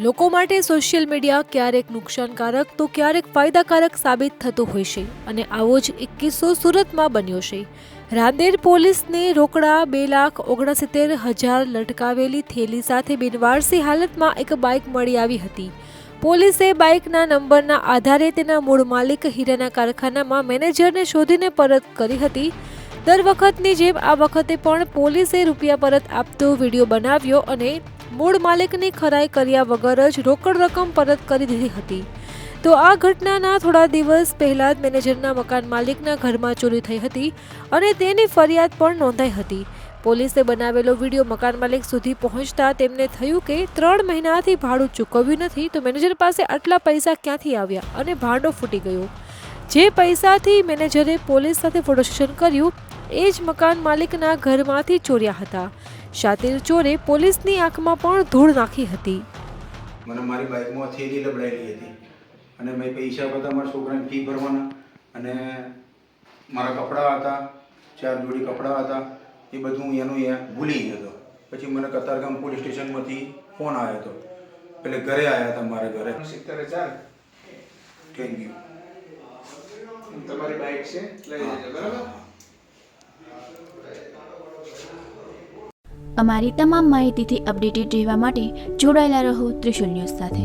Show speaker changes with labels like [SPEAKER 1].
[SPEAKER 1] લોકો માટે social media ક્યારેક નુકસાનકારક તો ક્યારેક ફાયદાકારક સાબિત થતું હોય છે અને આવો જ એક કિસ્સો સુરતમાં બન્યો છે। રાંદેર પોલીસને રોકડા 2,69,000 લટકાવેલી થેલી સાથે બિનવારસી હાલતમાં એક બાઇક મળી આવી હતી। પોલીસે બાઇકના નંબરના આધારે તેના મૂળ માલિક હીરાના કારખાનામાં મેનેજરને શોધીને પરત કરી હતી। દર વખતની જેમ આ વખતે પણ પોલીસે રૂપિયા પરત આપતો વિડીયો બનાવ્યો અને મૂળ માલિકની ખરાઈ કર્યા વગર જ રોકડ રકમ પરત કરી દીધી હતી। તો આ ઘટનાના થોડા દિવસ પહેલા જ મેનેજરના મકાન માલિકના ઘરમાં ચોરી થઈ હતી અને તેની ફરિયાદ પણ નોંધાઈ હતી। પોલીસે બનાવેલો વિડીયો મકાન માલિક સુધી પહોંચતા તેમને થયું કે 3 મહિનાથી ભાડું ચૂકવ્યું નથી તો મેનેજર પાસે આટલા પૈસા ક્યાંથી આવ્યા અને ભાંડો ફૂટી ગયો। જે પૈસાથી મેનેજરે પોલીસ સાથે ફોટો સેશન કર્યું એ જ મકાન માલિકના ઘરમાંથી ચોર્યા હતા। શાતિર ચોરે પોલીસની આંખમાં પણ ધૂળ નાખી હતી।
[SPEAKER 2] મને મારી બાઇકમાં થેલી લબડાયેલી હતી અને મેં પૈસા બધા મારા છોકરાની ફી ભરવાના અને મારા કપડાં હતા, 4 જોડી કપડાં હતા, એ બધું એનું ભૂલી ગયો હતો। પછી મને કતારગામ પોલીસ સ્ટેશનમાંથી ફોન આવ્યો હતો, એટલે ઘરે આવ્યા હતા મારા ઘરે।
[SPEAKER 3] 70,000
[SPEAKER 2] થેન્ક યુ।
[SPEAKER 3] તમારી બાઇક છે લઈ જજો, બરાબર?
[SPEAKER 4] અમારી તમામ માહિતીથી અપડેટેડ રહેવા માટે જોડાયેલા રહો ત્રિશુલ ન્યૂઝ સાથે।